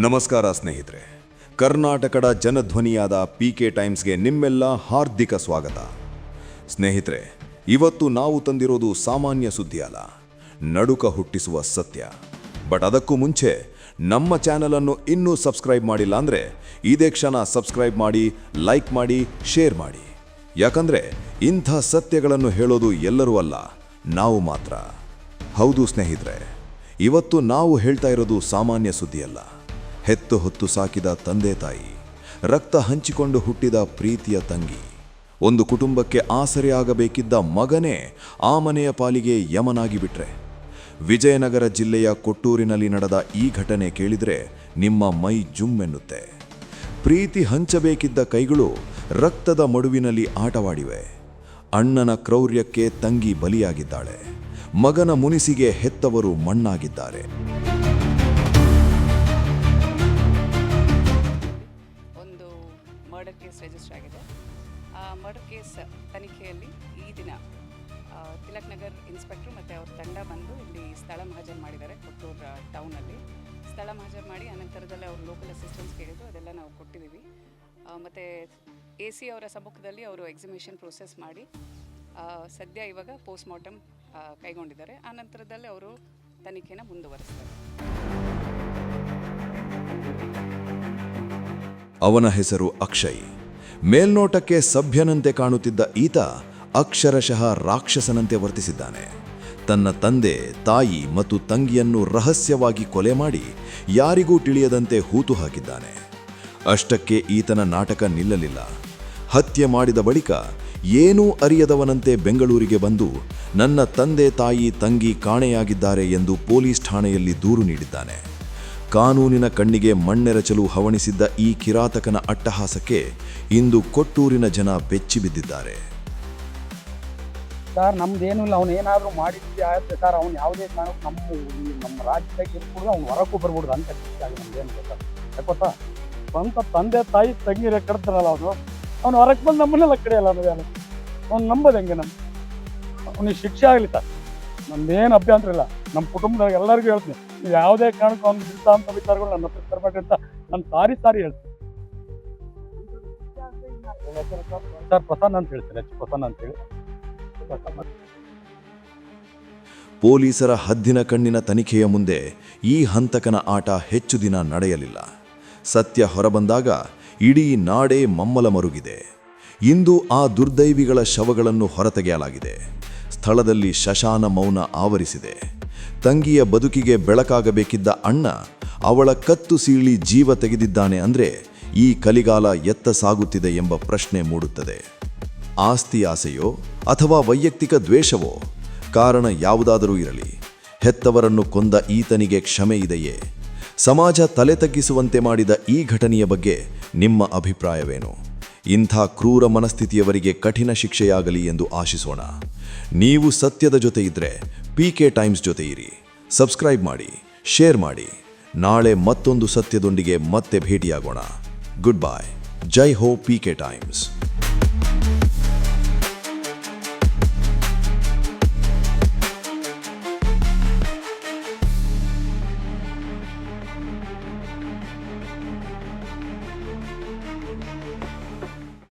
ನಮಸ್ಕಾರ ಸ್ನೇಹಿತರೆ, ಕರ್ನಾಟಕದ ಜನಧ್ವನಿಯಾದ PK ಟೈಮ್ಸ್ಗೆ ನಿಮ್ಮೆಲ್ಲ ಹಾರ್ದಿಕ ಸ್ವಾಗತ. ಸ್ನೇಹಿತರೆ, ಇವತ್ತು ನಾವು ತಂದಿರೋದು ಸಾಮಾನ್ಯ ಸುದ್ದಿ ಅಲ್ಲ, ನಡುಕ ಹುಟ್ಟಿಸುವ ಸತ್ಯ. ಬಟ್ ಅದಕ್ಕೂ ಮುಂಚೆ ನಮ್ಮ ಚಾನಲನ್ನು ಇನ್ನೂ ಸಬ್ಸ್ಕ್ರೈಬ್ ಮಾಡಿಲ್ಲ ಅಂದರೆ ಇದೇ ಕ್ಷಣ ಸಬ್ಸ್ಕ್ರೈಬ್ ಮಾಡಿ, ಲೈಕ್ ಮಾಡಿ, ಶೇರ್ ಮಾಡಿ. ಯಾಕಂದರೆ ಇಂಥ ಸತ್ಯಗಳನ್ನು ಹೇಳೋದು ಎಲ್ಲರೂ ಅಲ್ಲ, ನಾವು ಮಾತ್ರ. ಹೌದು ಸ್ನೇಹಿತರೆ, ಇವತ್ತು ನಾವು ಹೇಳ್ತಾ ಇರೋದು ಸಾಮಾನ್ಯ ಸುದ್ದಿಯಲ್ಲ. ಹೆತ್ತು ಹೊತ್ತು ಸಾಕಿದ ತಂದೆ ತಾಯಿ, ರಕ್ತ ಹಂಚಿಕೊಂಡು ಹುಟ್ಟಿದ ಪ್ರೀತಿಯ ತಂಗಿ, ಒಂದು ಕುಟುಂಬಕ್ಕೆ ಆಸರೆಯಾಗಬೇಕಿದ್ದ ಮಗನೇ ಆ ಮನೆಯ ಪಾಲಿಗೆ ಯಮನಾಗಿ ಬಿಟ್ರೆ. ವಿಜಯನಗರ ಜಿಲ್ಲೆಯ ಕೊಟ್ಟೂರಿನಲ್ಲಿ ನಡೆದ ಈ ಘಟನೆ ಕೇಳಿದರೆ ನಿಮ್ಮ ಮೈ ಜುಮ್ಮೆನ್ನುತ್ತೆ. ಪ್ರೀತಿ ಹಂಚಬೇಕಿದ್ದ ಕೈಗಳು ರಕ್ತದ ಮಡುವಿನಲ್ಲಿ ಆಟವಾಡಿವೆ. ಅಣ್ಣನ ಕ್ರೌರ್ಯಕ್ಕೆ ತಂಗಿ ಬಲಿಯಾಗಿದ್ದಾಳೆ. ಮಗನ ಮುನಿಸಿಗೆ ಹೆತ್ತವರು ಮಣ್ಣಾಗಿದ್ದಾರೆ. ಮರ್ಡರ್ ಕೇಸ್ ರಿಜಿಸ್ಟರ್ ಆಗಿದೆ. ಆ ಮರ್ಡರ್ ಕೇಸ್ ತನಿಖೆಯಲ್ಲಿ ಈ ದಿನ ತಿಲಕ್ ನಗರ್ ಇನ್ಸ್ಪೆಕ್ಟ್ರು ಮತ್ತು ಅವ್ರ ತಂಡ ಬಂದು ಇಲ್ಲಿ ಸ್ಥಳ ಮಹಾಜರು ಮಾಡಿದ್ದಾರೆ. ಕೊಟ್ಟೂರು ಟೌನಲ್ಲಿ ಸ್ಥಳ ಮಹಾಜರು ಮಾಡಿ ಅನಂತರದಲ್ಲಿ ಅವ್ರ ಲೋಕಲ್ ಅಸಿಸ್ಟೆನ್ಸ್ ಕೇಳಿದ್ದು ಅದೆಲ್ಲ ನಾವು ಕೊಟ್ಟಿದ್ದೀವಿ. ಮತ್ತು AC ಅವರ ಸಮ್ಮುಖದಲ್ಲಿ ಅವರು ಎಕ್ಸಿಮಿಷನ್ ಪ್ರೋಸೆಸ್ ಮಾಡಿ ಸದ್ಯ ಇವಾಗ ಪೋಸ್ಟ್ ಮಾರ್ಟಮ್ ಕೈಗೊಂಡಿದ್ದಾರೆ. ಆನಂತರದಲ್ಲಿ ಅವರು ತನಿಖೆನ ಮುಂದುವರಿಸ್ತಾರೆ. ಅವನ ಹೆಸರು ಅಕ್ಷಯ್. ಮೇಲ್ನೋಟಕ್ಕೆ ಸಭ್ಯನಂತೆ ಕಾಣುತ್ತಿದ್ದ ಈತ ಅಕ್ಷರಶಃ ರಾಕ್ಷಸನಂತೆ ವರ್ತಿಸಿದ್ದಾನೆ. ತನ್ನ ತಂದೆ, ತಾಯಿ ಮತ್ತು ತಂಗಿಯನ್ನು ರಹಸ್ಯವಾಗಿ ಕೊಲೆ ಮಾಡಿ ಯಾರಿಗೂ ತಿಳಿಯದಂತೆ ಹೂತು ಹಾಕಿದ್ದಾನೆ. ಅಷ್ಟಕ್ಕೆ ಈತನ ನಾಟಕ ನಿಲ್ಲಲಿಲ್ಲ. ಹತ್ಯೆ ಮಾಡಿದ ಬಳಿಕ ಏನೂ ಅರಿಯದವನಂತೆ ಬೆಂಗಳೂರಿಗೆ ಬಂದು ನನ್ನ ತಂದೆ, ತಾಯಿ, ತಂಗಿ ಕಾಣೆಯಾಗಿದ್ದಾರೆ ಎಂದು ಪೊಲೀಸ್ ಠಾಣೆಯಲ್ಲಿ ದೂರು ನೀಡಿದ್ದಾನೆ. ಕಾನೂನಿನ ಕಣ್ಣಿಗೆ ಮಣ್ಣೆರಚಲು ಹವಣಿಸಿದ್ದ ಈ ಕಿರಾತಕನ ಅಟ್ಟಹಾಸಕ್ಕೆ ಇಂದು ಕೊಟ್ಟೂರಿನ ಜನ ಬೆಚ್ಚಿ ಬಿದ್ದಿದ್ದಾರೆ. ಸರ್, ನಮ್ದೇನು ಇಲ್ಲ, ಅವನು ಏನಾದರೂ ಮಾಡಿದ್ದೆ ಆಗುತ್ತೆ ಸರ್. ಅವ್ನು ಯಾವುದೇ ಕಾರಣಕ್ಕೂ ನಮ್ಮ ರಾಜ್ಯದಾಗ ಇರ್ಬೋದು, ಅವ್ನು ಹೊರಕ್ಕೂ ಬರ್ಬೋದು ಅಂತ ನಮ್ದೇನು ಗೊತ್ತಾ ಯಾಕೊತ್ತಾ ಸ್ವಂತ ತಂದೆ ತಾಯಿ ತಂಗಿರ ಕಡ್ತಾರಲ್ಲ ಅವ್ನು ಹೊರಕ್ಕೆ ಬಂದು ನಮ್ಮನ್ನೆಲ್ಲ ಕಡೆಯಲ್ಲ ಅನ್ನೋದೇನು ಅವ್ನು ನಂಬೋದು ಹೆಂಗೆ? ಅವ್ನಿಗೆ ಶಿಕ್ಷೆ ಆಗಲಿ ಸರ್, ನಮ್ದೇನು ಅಭ್ಯಂತರ ಇಲ್ಲ. ನಮ್ಮ ಕುಟುಂಬದಾಗ ಎಲ್ಲರಿಗೂ ಹೇಳ್ತೀನಿ, ಯಾವುದೇ ಕಾರಣಕ್ಕೂ ಅವ್ನು ಇಂಥ ಅಂತ ವಿಚಾರಗಳು ನನ್ನ ಹತ್ರ ತರಬೇಡ್ರಿ ಅಂತ ನಾನು ಸಾರಿ ಹೇಳ್ತೀನಿ. ಸರ್ ಪ್ರಸನ್ನ ಅಂತ ಹೇಳ್ತೀನಿ, ಪ್ರಸನ್ನ ಅಂತೇಳಿ. ಪೊಲೀಸರ ಹದ್ದಿನ ಕಣ್ಣಿನ ತನಿಖೆಯ ಮುಂದೆ ಈ ಹಂತಕನ ಆಟ ಹೆಚ್ಚು ದಿನ ನಡೆಯಲಿಲ್ಲ. ಸತ್ಯ ಹೊರಬಂದಾಗ ಇಡೀ ನಾಡೇ ಮಮ್ಮಲ ಮರುಗಿದೆ. ಇಂದು ಆ ದುರ್ದೈವಿಗಳ ಶವಗಳನ್ನು ಹೊರತೆಗೆಯಲಾಗಿದೆ. ಸ್ಥಳದಲ್ಲಿ ಶಶಾನ ಮೌನ ಆವರಿಸಿದೆ. ತಂಗಿಯ ಬದುಕಿಗೆ ಬೆಳಕಾಗಬೇಕಿದ್ದ ಅಣ್ಣ ಅವಳ ಕತ್ತು ಸೀಳಿ ಜೀವ ತೆಗೆದಿದ್ದಾನೆ ಅಂದರೆ ಈ ಕಲಿಗಾಲ ಎತ್ತ ಸಾಗುತ್ತಿದೆ ಎಂಬ ಪ್ರಶ್ನೆ ಮೂಡುತ್ತದೆ. ಆಸ್ತಿ ಆಸೆಯೋ ಅಥವಾ ವೈಯಕ್ತಿಕ ದ್ವೇಷವೋ? ಕಾರಣ ಯಾವುದಾದರೂ ಇರಲಿ, ಹೆತ್ತವರನ್ನು ಕೊಂದ ಈತನಿಗೆ ಕ್ಷಮೆ ಇದೆಯೇ? ಸಮಾಜ ತಲೆ ತಗ್ಗಿಸುವಂತೆ ಮಾಡಿದ ಈ ಘಟನೆಯ ಬಗ್ಗೆ ನಿಮ್ಮ ಅಭಿಪ್ರಾಯವೇನು? ಇಂಥ ಕ್ರೂರ ಮನಸ್ಥಿತಿಯವರಿಗೆ ಕಠಿಣ ಶಿಕ್ಷೆಯಾಗಲಿ ಎಂದು ಆಶಿಸೋಣ. ನೀವು ಸತ್ಯದ ಜೊತೆ ಇದ್ದರೆ PK ಟೈಮ್ಸ್ ಜೊತೆ ಇರಿ. ಸಬ್ಸ್ಕ್ರೈಬ್ ಮಾಡಿ, ಶೇರ್ ಮಾಡಿ. ನಾಳೆ ಮತ್ತೊಂದು ಸತ್ಯದೊಂದಿಗೆ ಮತ್ತೆ ಭೇಟಿಯಾಗೋಣ. Good bye. ಜೈ ಹೋ PK ಟೈಮ್ಸ್.